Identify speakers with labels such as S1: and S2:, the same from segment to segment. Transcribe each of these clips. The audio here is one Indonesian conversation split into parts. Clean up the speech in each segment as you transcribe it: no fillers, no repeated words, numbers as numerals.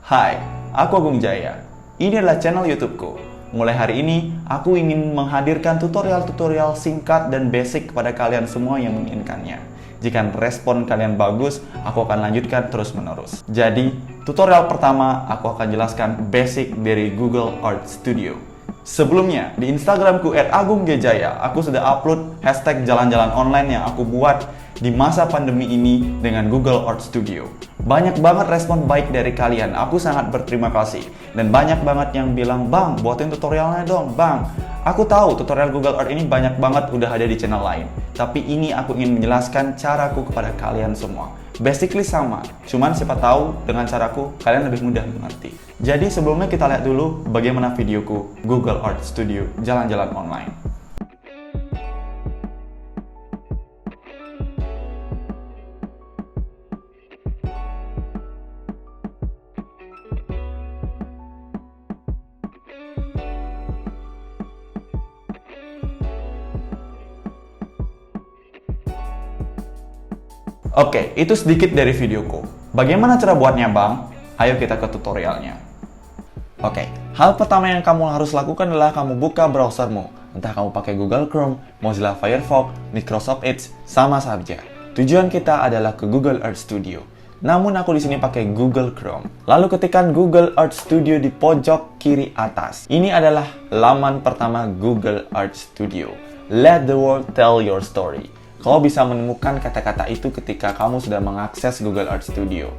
S1: Hai, aku Agung Jaya. Ini adalah channel YouTubeku. Mulai hari ini, aku ingin menghadirkan tutorial-tutorial singkat dan basic kepada kalian semua yang menginginkannya. Jika respon kalian bagus, aku akan lanjutkan terus-menerus. Jadi, tutorial pertama, aku akan jelaskan basic dari Google Art Studio. Sebelumnya, di Instagramku @agungjaya, aku sudah upload hashtag jalan-jalan online yang aku buat di masa pandemi ini dengan Google Art Studio. Banyak banget respon baik dari kalian, aku sangat berterima kasih. Dan banyak banget yang bilang, "Bang, buatin tutorialnya dong, Bang." Aku tahu tutorial Google Art ini banyak banget udah ada di channel lain. Tapi ini aku ingin menjelaskan caraku kepada kalian semua. Basically sama, cuman siapa tahu dengan caraku kalian lebih mudah mengerti. Jadi sebelumnya kita lihat dulu bagaimana videoku Google Art Studio jalan-jalan online. Oke, itu sedikit dari videoku. Bagaimana cara buatnya, Bang? Ayo kita ke tutorialnya. Oke, hal pertama yang kamu harus lakukan adalah kamu buka browsermu. Entah kamu pakai Google Chrome, Mozilla Firefox, Microsoft Edge, sama saja. Tujuan kita adalah ke Google Art Studio. Namun aku di sini pakai Google Chrome. Lalu ketikkan Google Art Studio di pojok kiri atas. Ini adalah laman pertama Google Art Studio. Let the world tell your story. Kau bisa menemukan kata-kata itu ketika kamu sudah mengakses Google Art Studio.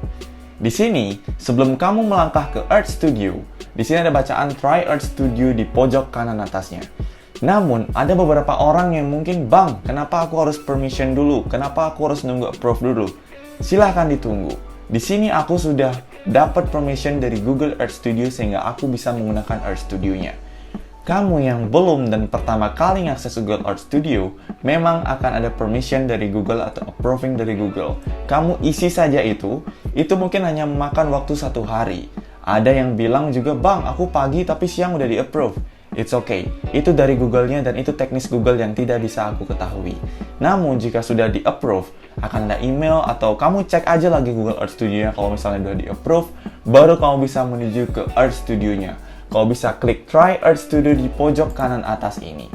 S1: Di sini, sebelum kamu melangkah ke Art Studio, di sini ada bacaan Try Art Studio di pojok kanan atasnya. Namun, ada beberapa orang yang mungkin, "Bang, kenapa aku harus permission dulu? Kenapa aku harus nunggu approve dulu?" Silahkan ditunggu. Di sini aku sudah dapat permission dari Google Art Studio sehingga aku bisa menggunakan Art Studio-nya. Kamu yang belum dan pertama kali ngakses Google Art Studio, memang akan ada permission dari Google atau approving dari Google. Kamu isi saja itu mungkin hanya memakan waktu 1 hari. Ada yang bilang juga, "Bang, aku pagi tapi siang udah di-approve." It's okay, itu dari Google-nya dan itu teknis Google yang tidak bisa aku ketahui. Namun jika sudah di-approve, akan ada email atau kamu cek aja lagi Google Art Studio-nya kalau misalnya udah di-approve, baru kamu bisa menuju ke Art Studio-nya. Kau bisa klik Try Art Studio di pojok kanan atas ini.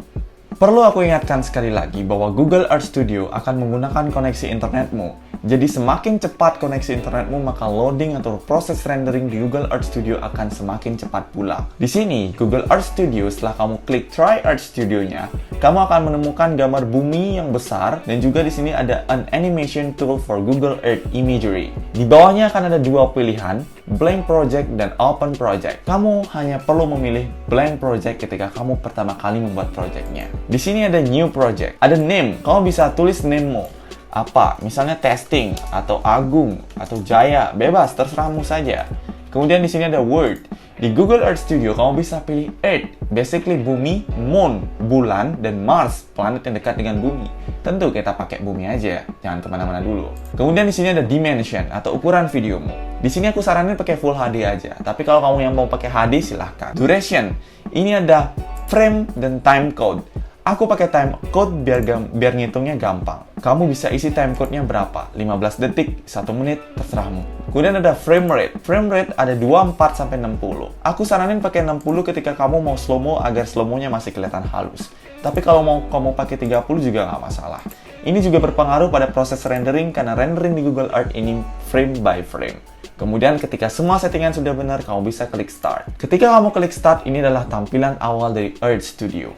S1: Perlu aku ingatkan sekali lagi bahwa Google Art Studio akan menggunakan koneksi internetmu. Jadi semakin cepat koneksi internetmu, maka loading atau proses rendering di Google Art Studio akan semakin cepat pula. Di sini, Google Art Studio, setelah kamu klik Try Art Studio-nya, kamu akan menemukan gambar bumi yang besar dan juga di sini ada an animation tool for Google Earth Imagery. Di bawahnya akan ada 2 pilihan, Blank Project dan Open Project. Kamu hanya perlu memilih Blank Project ketika kamu pertama kali membuat projectnya. Di sini ada New Project, ada name. Kamu bisa tulis name-mu. Apa? Misalnya testing, atau Agung, atau Jaya, bebas, terserahmu saja. Kemudian di sini ada word. Di Google Art Studio, kamu bisa pilih Earth, basically bumi, Moon, bulan, dan Mars, planet yang dekat dengan bumi. Tentu kita pakai bumi aja, jangan kemana-mana dulu. Kemudian di sini ada dimension, atau ukuran videomu. Di sini aku saranin pakai Full HD aja, tapi kalau kamu yang mau pakai HD, silahkan. Duration, ini ada frame dan time code. Aku pakai time code biar ngitungnya gampang. Kamu bisa isi time code-nya berapa? 15 detik, 1 menit, terserahmu. Kemudian ada frame rate. Frame rate ada 24-60. Aku saranin pakai 60 ketika kamu mau slow-mo agar slow-mo-nya masih kelihatan halus. Tapi kalau mau kamu pakai 30 juga nggak masalah. Ini juga berpengaruh pada proses rendering karena rendering di Google Art ini frame by frame. Kemudian ketika semua settingan sudah benar, kamu bisa klik start. Ketika kamu klik start, ini adalah tampilan awal dari Art Studio.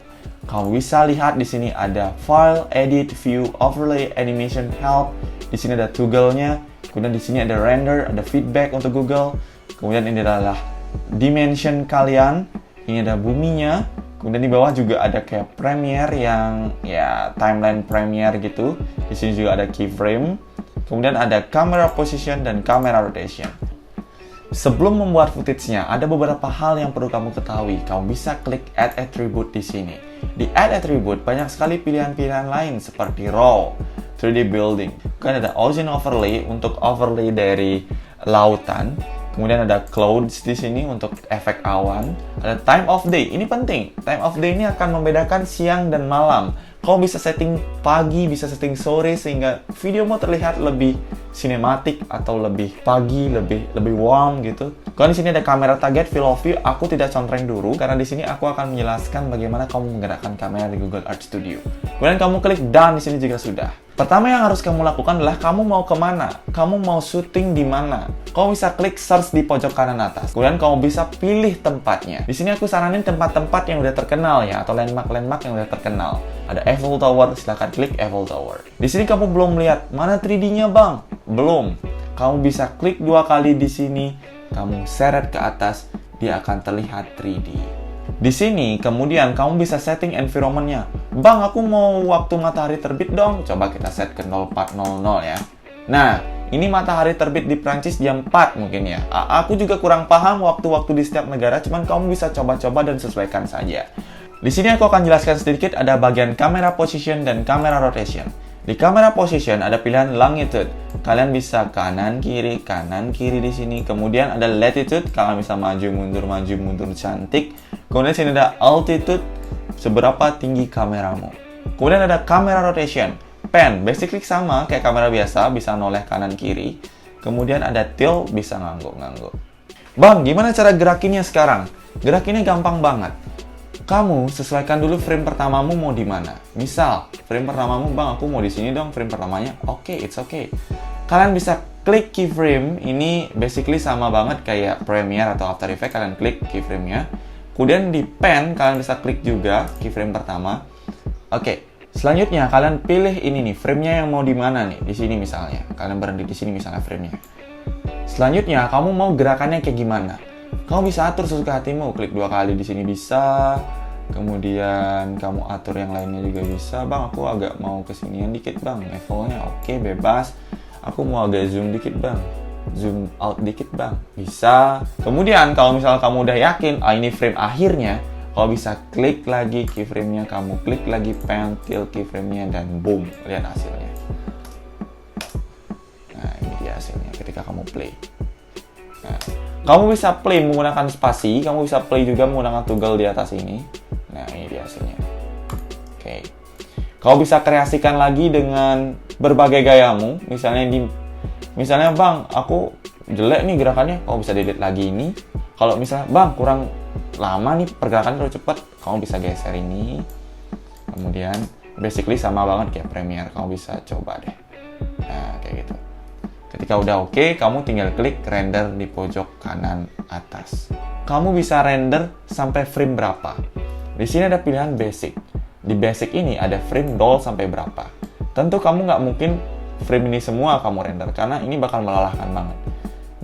S1: Kamu bisa lihat di sini ada File, Edit, View, Overlay, Animation, Help. Di sini ada toggle-nya. Kemudian di sini ada Render, ada Feedback untuk Google. Kemudian ini adalah Dimension kalian. Ini ada buminya. Kemudian di bawah juga ada kayak Premiere yang ya timeline Premiere gitu. Di sini juga ada keyframe. Kemudian ada Camera Position dan Camera Rotation. Sebelum membuat footage-nya, ada beberapa hal yang perlu kamu ketahui. Kamu bisa klik Add Attribute di sini. Di Add Attribute, banyak sekali pilihan-pilihan lain seperti Raw, 3D Building. Kemudian ada Ocean Overlay untuk overlay dari lautan. Kemudian ada clouds di sini untuk efek awan. Ada time of day. Ini penting. Time of day ini akan membedakan siang dan malam. Kau bisa setting pagi, bisa setting sore sehingga videomu terlihat lebih sinematik atau lebih pagi, lebih warm gitu. Kalau di sini ada kamera target field of view, aku tidak contreng dulu karena di sini aku akan menjelaskan bagaimana kamu menggerakkan kamera di Google Art Studio. Kemudian kamu klik done di sini juga sudah. Pertama yang harus kamu lakukan adalah kamu mau kemana, kamu mau syuting di mana. Kamu bisa klik search di pojok kanan atas. Kemudian kamu bisa pilih tempatnya. Di sini aku saranin tempat-tempat yang udah terkenal ya, atau landmark-landmark yang udah terkenal. Ada Eiffel Tower, silahkan klik Eiffel Tower. Di sini kamu belum lihat mana 3D-nya bang? Belum. Kamu bisa klik 2 kali di sini, kamu seret ke atas, dia akan terlihat 3D. Di sini, kemudian kamu bisa setting environment-nya. Bang, aku mau waktu matahari terbit dong. Coba kita set ke 0400 ya. Nah, ini matahari terbit di Prancis jam 4 mungkin ya. Aku juga kurang paham waktu-waktu di setiap negara, cuman kamu bisa coba-coba dan sesuaikan saja. Di sini aku akan jelaskan sedikit ada bagian camera position dan camera rotation. Di camera position ada pilihan longitude. Kalian bisa kanan kiri di sini. Kemudian ada latitude, kalian bisa maju mundur cantik. Kemudian di sini ada altitude, seberapa tinggi kameramu. Kemudian ada camera rotation. Pan, basically sama kayak kamera biasa, bisa noleh kanan kiri. Kemudian ada tilt, bisa ngangguk-ngangguk. Bang, gimana cara gerakinnya sekarang? Gerakinnya gampang banget. Kamu sesuaikan dulu frame pertamamu mau di mana. Misal, frame pertamamu, bang, aku mau di sini dong frame pertamanya. Oke, it's okay. Kalian bisa klik keyframe. Ini basically sama banget kayak Premiere atau After Effects. Kalian klik keyframe-nya. Kemudian di pen, kalian bisa klik juga keyframe pertama. Oke, selanjutnya kalian pilih ini nih, frame-nya yang mau di mana nih. Di sini misalnya. Kalian berhenti di sini misalnya frame-nya. Selanjutnya, kamu mau gerakannya kayak gimana? Kamu bisa atur sesuka hatimu, klik 2 kali di sini bisa. Kemudian kamu atur yang lainnya juga bisa. Bang, aku agak mau kesinian dikit bang, levelnya oke, bebas. Aku mau agak zoom dikit bang, zoom out dikit bang, bisa. Kemudian kalau misalnya kamu udah yakin, ini frame akhirnya, kamu bisa klik lagi keyframe-nya, kamu klik lagi pen, tilt keyframe-nya, dan boom, lihat hasilnya. Nah, ini dia hasilnya ketika kamu play. Nah, kamu bisa play menggunakan spasi, kamu bisa play juga menggunakan toggle di atas ini. Nah, ini dia hasilnya. Oke. Kamu bisa kreasikan lagi dengan berbagai gayamu. Misalnya bang, aku jelek nih gerakannya, kamu bisa edit lagi ini. Kalau misalnya, bang, kurang lama nih pergerakannya terlalu cepat, kamu bisa geser ini. Kemudian, basically sama banget kayak Premiere, kamu bisa coba deh. Nah, kayak gitu. Ketika udah oke, kamu tinggal klik render di pojok kanan atas. Kamu bisa render sampai frame berapa. Di sini ada pilihan basic. Di basic ini ada frame 0 sampai berapa. Tentu kamu nggak mungkin frame ini semua kamu render, karena ini bakal melelahkan banget.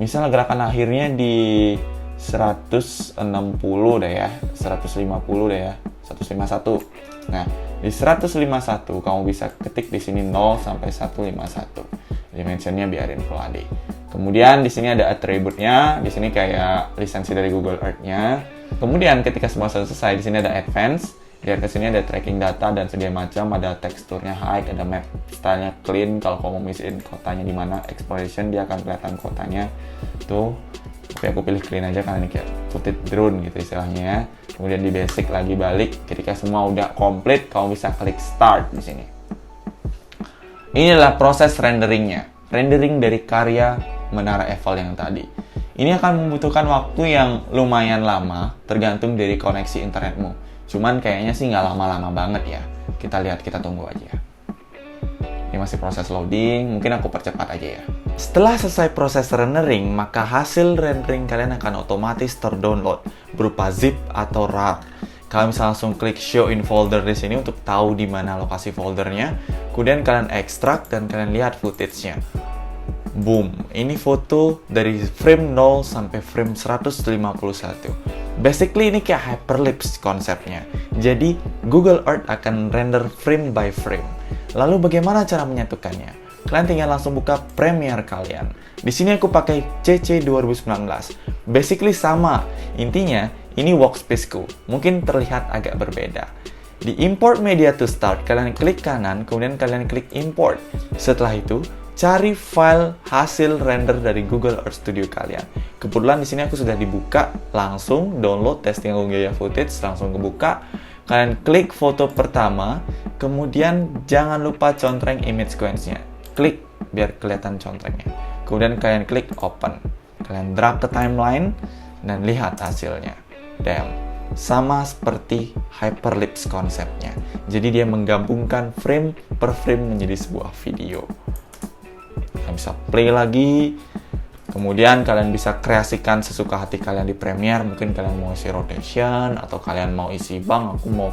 S1: Misalnya gerakan akhirnya di 160 deh ya, 150 deh ya, 151. Nah, di 151 kamu bisa ketik di sini 0 sampai 151. Dimensionnya biarin Full HD. Kemudian di sini ada attribute-nya, di sini kayak lisensi dari Google Earth-nya. Kemudian ketika semua selesai, di sini ada advance. Di atas sini ada tracking data dan segala macam, ada teksturnya high, ada map style-nya clean. Kalau kamu misiin kotanya di mana, exploration dia akan kelihatan kotanya. Tuh, tapi aku pilih clean aja karena ini kayak footage drone gitu istilahnya. Kemudian di basic lagi balik. Ketika semua udah komplit, kamu bisa klik start di sini. Ini adalah proses renderingnya. Rendering dari karya Menara Eiffel yang tadi. Ini akan membutuhkan waktu yang lumayan lama, tergantung dari koneksi internetmu. Cuman kayaknya sih nggak lama-lama banget ya. Kita lihat, kita tunggu aja. Ini masih proses loading, mungkin aku percepat aja ya. Setelah selesai proses rendering, maka hasil rendering kalian akan otomatis terdownload berupa zip atau RAR. Kalian bisa langsung klik show in folder di sini untuk tahu di mana lokasi foldernya. Kemudian kalian ekstrak dan kalian lihat footage-nya. Boom, ini foto dari frame 0 sampai frame 151. Basically ini kayak hyperlapse konsepnya. Jadi Google Earth akan render frame by frame. Lalu bagaimana cara menyatukannya? Kalian tinggal langsung buka Premiere kalian. Di sini aku pakai CC 2019. Basically sama. Intinya ini workspace-ku. Mungkin terlihat agak berbeda. Di import media to start, kalian klik kanan, kemudian kalian klik import. Setelah itu, cari file hasil render dari Google Earth Studio kalian. Kebetulan di sini aku sudah dibuka, langsung download testing Agung Jaya footage, langsung kebuka. Kalian klik foto pertama, kemudian jangan lupa contreng image sequence-nya. Klik biar kelihatan contrengnya. Kemudian kalian klik open. Kalian drag ke timeline dan lihat hasilnya. Damn. Sama seperti Hyperlapse konsepnya. Jadi dia menggabungkan frame per frame menjadi sebuah video. Kalian bisa play lagi. Kemudian kalian bisa kreasikan sesuka hati kalian di Premiere. Mungkin kalian mau isi rotation, atau kalian mau isi aku mau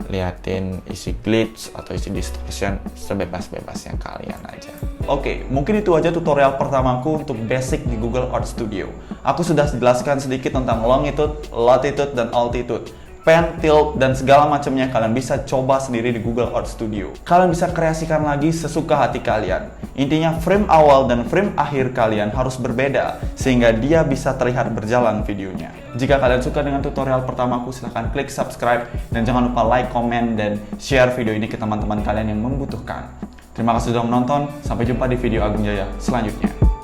S1: liatin isi glitch atau isi distortion, sebebas-bebasnya kalian aja. Oke, mungkin itu aja tutorial pertamaku untuk basic di Google Art Studio. Aku sudah jelaskan sedikit tentang longitude, latitude, dan altitude. Pen, tilt, dan segala macamnya kalian bisa coba sendiri di Google Art Studio. Kalian bisa kreasikan lagi sesuka hati kalian. Intinya frame awal dan frame akhir kalian harus berbeda, sehingga dia bisa terlihat berjalan videonya. Jika kalian suka dengan tutorial pertamaku, silahkan klik subscribe, dan jangan lupa like, komen, dan share video ini ke teman-teman kalian yang membutuhkan. Terima kasih sudah menonton, sampai jumpa di video Agung Jaya selanjutnya.